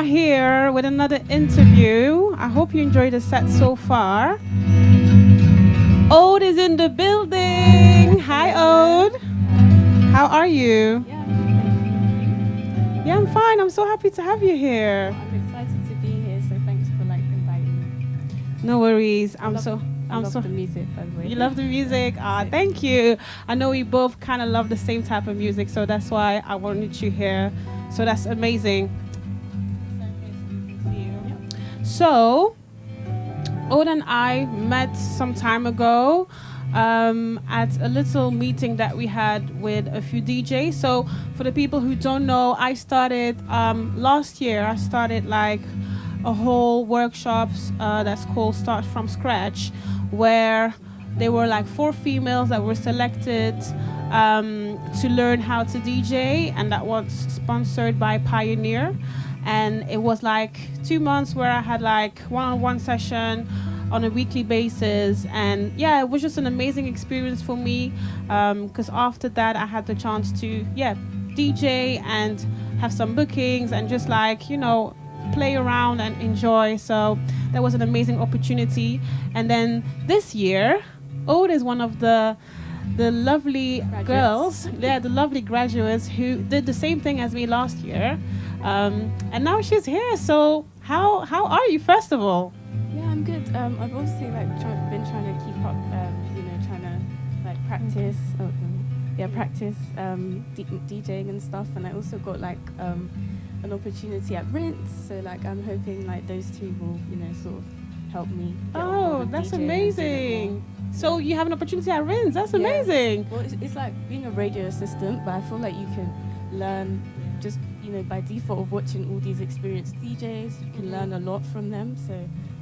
are here with another interview. I hope you enjoyed the set so far. Aude is in the building. Hi, Aude. How are you? Yeah, I'm fine. I'm so happy to have you here. I'm excited to be here, so thanks for inviting me. No worries. I love the music, by the way. You love the music? Thank you. I know we both kind of love the same type of music, so that's why I wanted you here. So that's amazing. So, Aude and I met some time ago at a little meeting that we had with a few DJs. So, for the people who don't know, I started last year. I started a whole workshops that's called Start From Scratch, where there were 4 females that were selected to learn how to DJ, and that was sponsored by Pioneer. And it was 2 months where I had one-on-one session on a weekly basis, and yeah, it was just an amazing experience for me, because after that I had the chance to DJ and have some bookings and just play around and enjoy. So that was an amazing opportunity. And then this year, Aude is one of the lovely girls, the lovely graduates who did the same thing as me last year, and now she's here. So how are you, first of all? Yeah, I'm good. I've obviously been trying to keep up, trying to practice. Practice DJing and stuff, and I also got an opportunity at Rinse, so I'm hoping those two will sort of help me. Oh, that's DJing amazing. So you have an opportunity at Rinse. That's amazing. Well, it's like being a radio assistant, but I feel like you can learn just by default of watching all these experienced DJs. You can learn a lot from them, so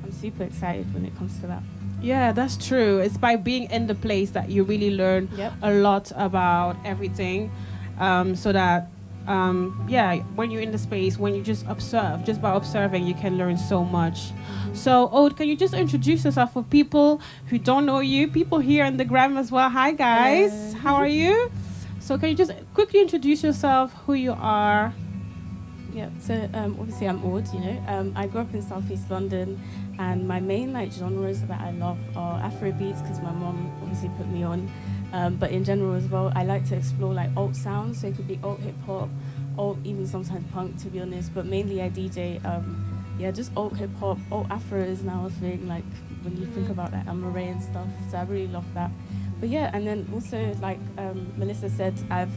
I'm super excited when it comes to that. Yeah, that's true. It's by being in the place that you really learn a lot about everything, so that when you're in the space, when you just observe, just by observing, you can learn so much. So, Aude, can you just introduce yourself for people who don't know you? People here in the gram as well. Hi, guys. How are you? So, can you just quickly introduce yourself, who you are? Yeah, so obviously I'm Aude, I grew up in Southeast London, and my main genres that I love are Afrobeats, because my mom obviously put me on, but in general as well, I like to explore alt sounds, so it could be alt hip-hop, alt even sometimes punk, to be honest, but mainly I DJ, just alt hip-hop, alt Afro is now a thing, when you think about Amaray and stuff, so I really love that. But yeah, and then also, Melissa said, I've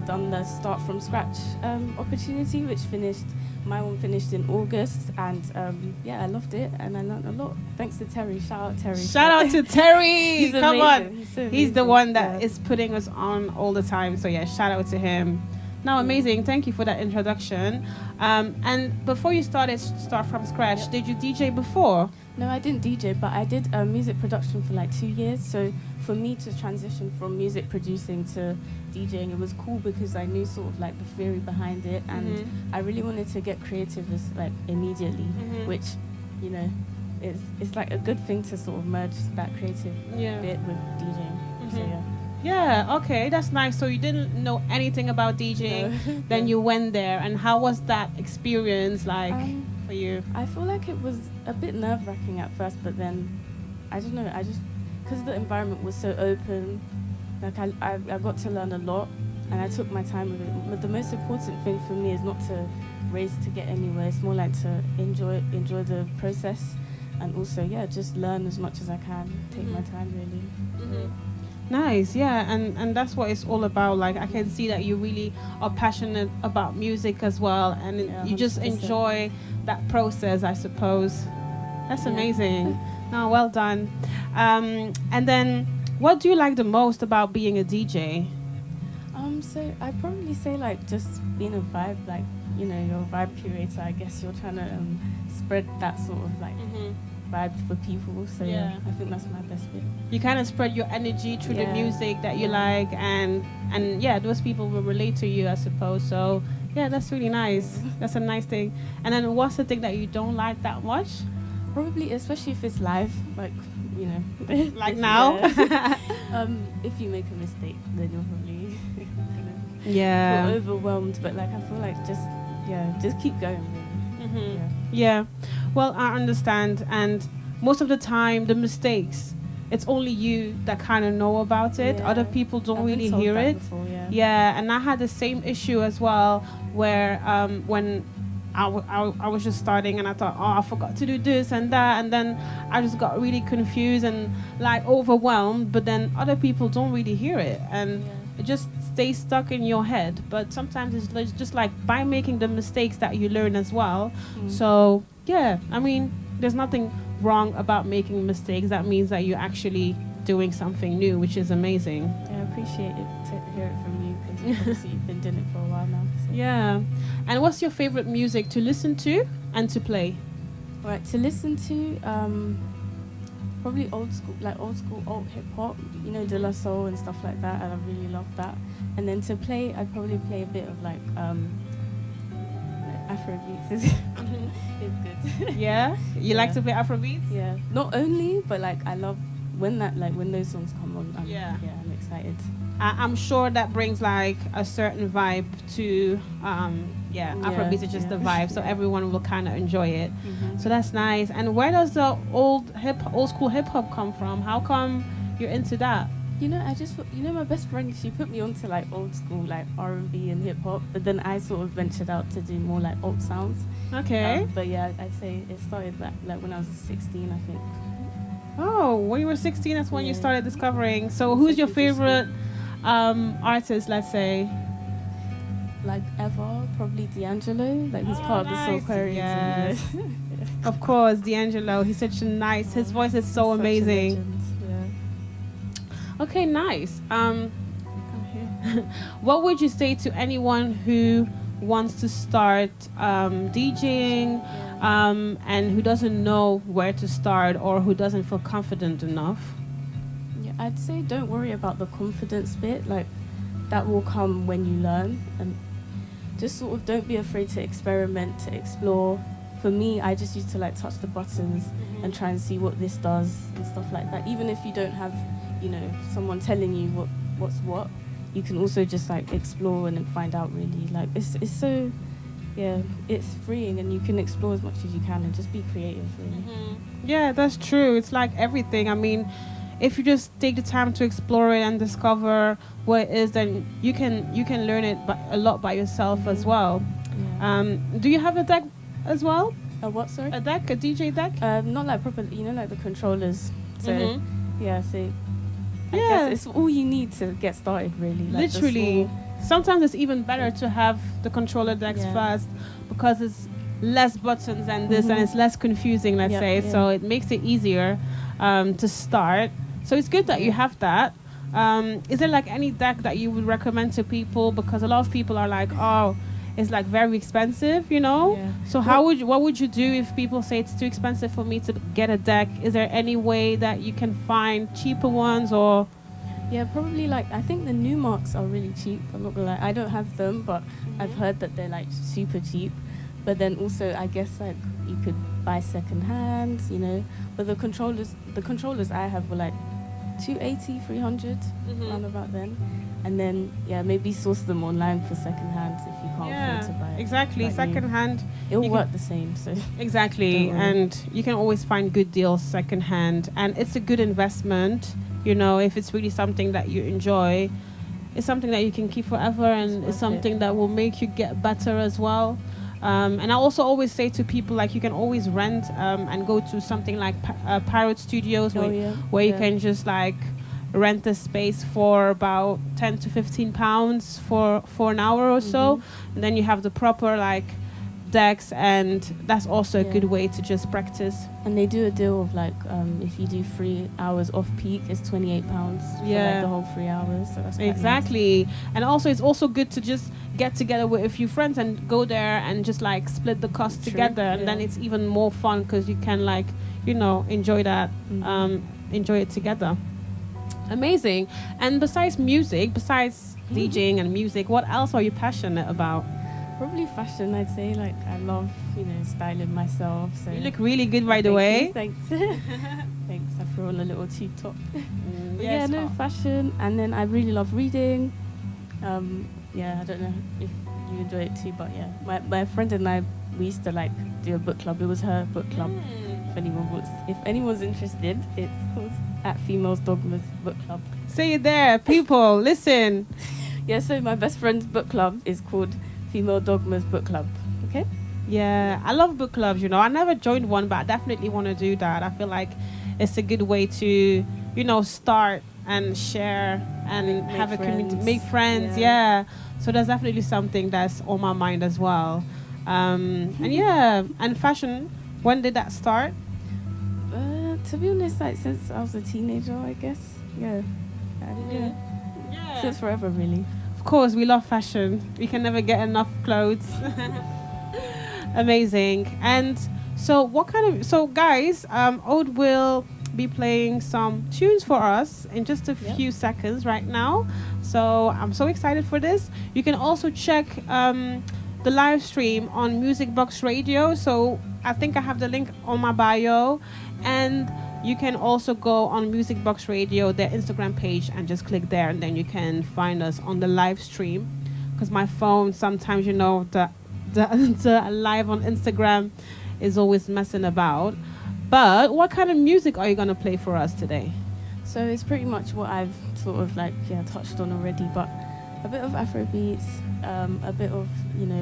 done the Start From Scratch opportunity, which my one finished in August, and I loved it, and I learned a lot. Thanks to Terry. Shout out Terry. Shout out to Terry. He's Come amazing. on. He's the one that is putting us on all the time. So yeah, shout out to him. Now, amazing. Thank you for that introduction. And before you started Start From Scratch, did you DJ before? No, I didn't DJ, but I did music production for 2 years. So for me to transition from music producing to DJing, it was cool because I knew sort of the theory behind it, and I really wanted to get creative immediately, which it's a good thing to sort of merge that creative bit with DJing. So yeah. Yeah, okay, that's nice. So you didn't know anything about DJing, then you went there, and how was that experience for you? I feel like it was a bit nerve-wracking at first, but then I don't know, because the environment was so open, I got to learn a lot, and I took my time with it. But the most important thing for me is not to race to get anywhere. It's more to enjoy the process, and also just learn as much as I can. Take my time, really. Nice, yeah, and that's what it's all about. I can see that you really are passionate about music as well, and you just 100%. enjoy that process, I suppose. That's amazing. No, well done. And then, what do you like the most about being a DJ? So I'd probably say just being a vibe, you're a vibe curator. I guess you're trying to spread that sort of vibe for people. So I think that's my best bit. You kind of spread your energy through the music that you like, and those people will relate to you, I suppose. So yeah, that's really nice. That's a nice thing. And then what's the thing that you don't like that much? Probably, especially if it's live, like now. If you make a mistake, then you're probably feel overwhelmed. But I feel just keep going. Really. Yeah. Well, I understand. And most of the time, the mistakes, it's only you that kind of know about it. Other people don't I've been really told hear that it. before, Yeah. And I had the same issue as well, where when I was just starting and I thought, oh, I forgot to do this and that. And then I just got really confused and like overwhelmed. But then other people don't really hear it. And it just stays stuck in your head. But sometimes it's just like by making the mistakes that you learn as well. So, yeah, I mean, there's nothing wrong about making mistakes. That means that you're actually doing something new, which is amazing. Yeah, I appreciate it to hear it from you because obviously you've been doing it for a while now. So. Yeah. And what's your favorite music to listen to and to play? Right, to listen to, probably old school alt hip hop, you know, De La Soul and stuff like that, and I really love that. And then to play, I'd probably play a bit of like Afrobeats is good. Yeah, you like to play Afrobeats? Yeah, not only, but like I love when those songs come on. I'm excited. I'm sure that brings like a certain vibe to Afrobeats is just the vibe, so everyone will kind of enjoy it. So that's nice. And where does the old school hip hop come from? How come you're into that? You know, my best friend, she put me onto like old school like R&B and hip hop, but then I sort of ventured out to do more like alt sounds. Okay. But yeah, I'd say it started like when I was 16, I think. Oh, when you were 16, that's when you started discovering. So who's your favorite artist, let's say? Like ever, probably D'Angelo. Like he's part of the Soul Aquarius. Yes. Of course, D'Angelo. He's such a nice. His voice is so amazing. Okay, nice. What would you say to anyone who wants to start DJing and who doesn't know where to start or who doesn't feel confident enough? Yeah, I'd say don't worry about the confidence bit. Like that will come when you learn, and just sort of don't be afraid to experiment, to explore. For me, I just used to like touch the buttons and try and see what this does and stuff like that. Even if you don't have, you know, someone telling you what's what, you can also just like explore and then find out really. Like it's so, it's freeing and you can explore as much as you can and just be creative really. Yeah, that's true. It's like everything. I mean, if you just take the time to explore it and discover what it is, then you can learn it a lot by yourself as well. Do you have a deck as well? A what, sorry? A deck, a DJ deck? Not like proper, you know, like the controllers. So so I Yeah. guess it's all you need to get started, really. Like Literally. Sometimes it's even better to have the controller decks first because it's less buttons and this and it's less confusing, let's say. So it makes it easier to start. So it's good that you have that. Is there like any deck that you would recommend to people? Because a lot of people are like, oh, it's like very expensive, you know? Yeah. So what would you do if people say it's too expensive for me to get a deck? Is there any way that you can find cheaper ones or? Yeah, probably like, I think the new marks are really cheap. I'm not gonna lie, I don't have them, but I've heard that they're like super cheap. But then also, I guess like you could buy second hand, you know? But the controllers I have were like 280, 300, around about then. And then, maybe source them online for second hand if you can't afford to buy it. Exactly, like second hand. It'll work the same, so. Exactly, and you can always find good deals second hand. And it's a good investment, you know, if it's really something that you enjoy. It's something that you can keep forever and it's something that will make you get better as well. And I also always say to people, like, you can always rent and go to something like Pirate Studios where you can just like rent a space for about 10 to 15 pounds for an hour or so, and then you have the proper like decks, and that's also a good way to just practice. And they do a deal of like if you do 3 hours off peak, it's £28 for like the whole 3 hours, so that's quite exactly nice. And also it's also good to just get together with a few friends and go there and just like split the cost together, and then it's even more fun because you can like, you know, enjoy that enjoy it together. Amazing. And besides DJing and music, what else are you passionate about? Probably fashion, I'd say. Like, I love, you know, styling myself. So you look really good, by the way. Thanks. Thanks. I threw on a little tube top. Fashion. And then I really love reading. I don't know if you enjoy it too, but my friend and I we used to like do a book club. It was her book club. If anyone's interested, it's called at Females Dogmas Book Club. Say it there, people. Listen. Yeah, so my best friend's book club is called Female Dogmas Book Club. Okay. Yeah, I love book clubs. I never joined one, but I definitely want to do that. I feel like it's a good way to, start and share and have a community, make friends. Yeah. So that's definitely something that's on my mind as well. And fashion. When did that start? To be honest, like since I was a teenager, I guess. Yeah. Since forever, really. Of course, we love fashion. We can never get enough clothes. Amazing. And so guys, Aude will be playing some tunes for us in just a few seconds right now. So I'm so excited for this. You can also check the live stream on Music Box Radio. So I think I have the link on my bio. And you can also go on Music Box Radio, their Instagram page, and just click there, and then you can find us on the live stream. Because my phone sometimes, the live on Instagram is always messing about. But what kind of music are you going to play for us today? So it's pretty much what I've sort of touched on already, but a bit of Afro beats, a bit of,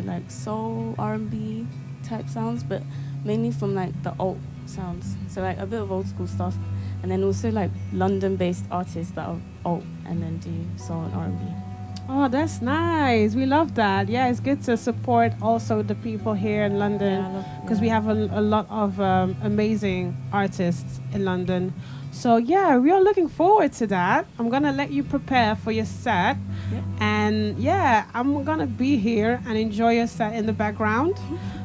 like soul, R&B type sounds, but mainly from like the alt sounds. So like a bit of old school stuff, and then also like London-based artists that are alt and then do soul and R&B. Oh, that's nice. We love that. Yeah, it's good to support also the people here in London, because we have a lot of amazing artists in London. So yeah, we are looking forward to that. I'm going to let you prepare for your set. Yep. And yeah, I'm going to be here and enjoy your set in the background.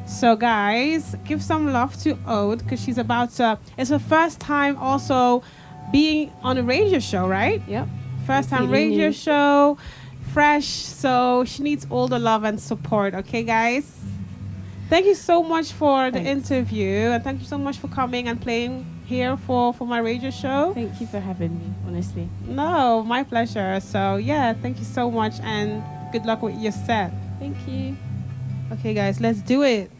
So guys, give some love to Aude, because she's it's her first time also being on a radio show, right? Yep. First time radio show. Fresh, so she needs all the love and support. Okay, guys? Thank you so much for the interview, and thank you so much for coming and playing here for my radio show. Thank you for having me, honestly. No, my pleasure. So yeah, thank you so much, and good luck with your set. Thank you. Okay, guys, let's do it.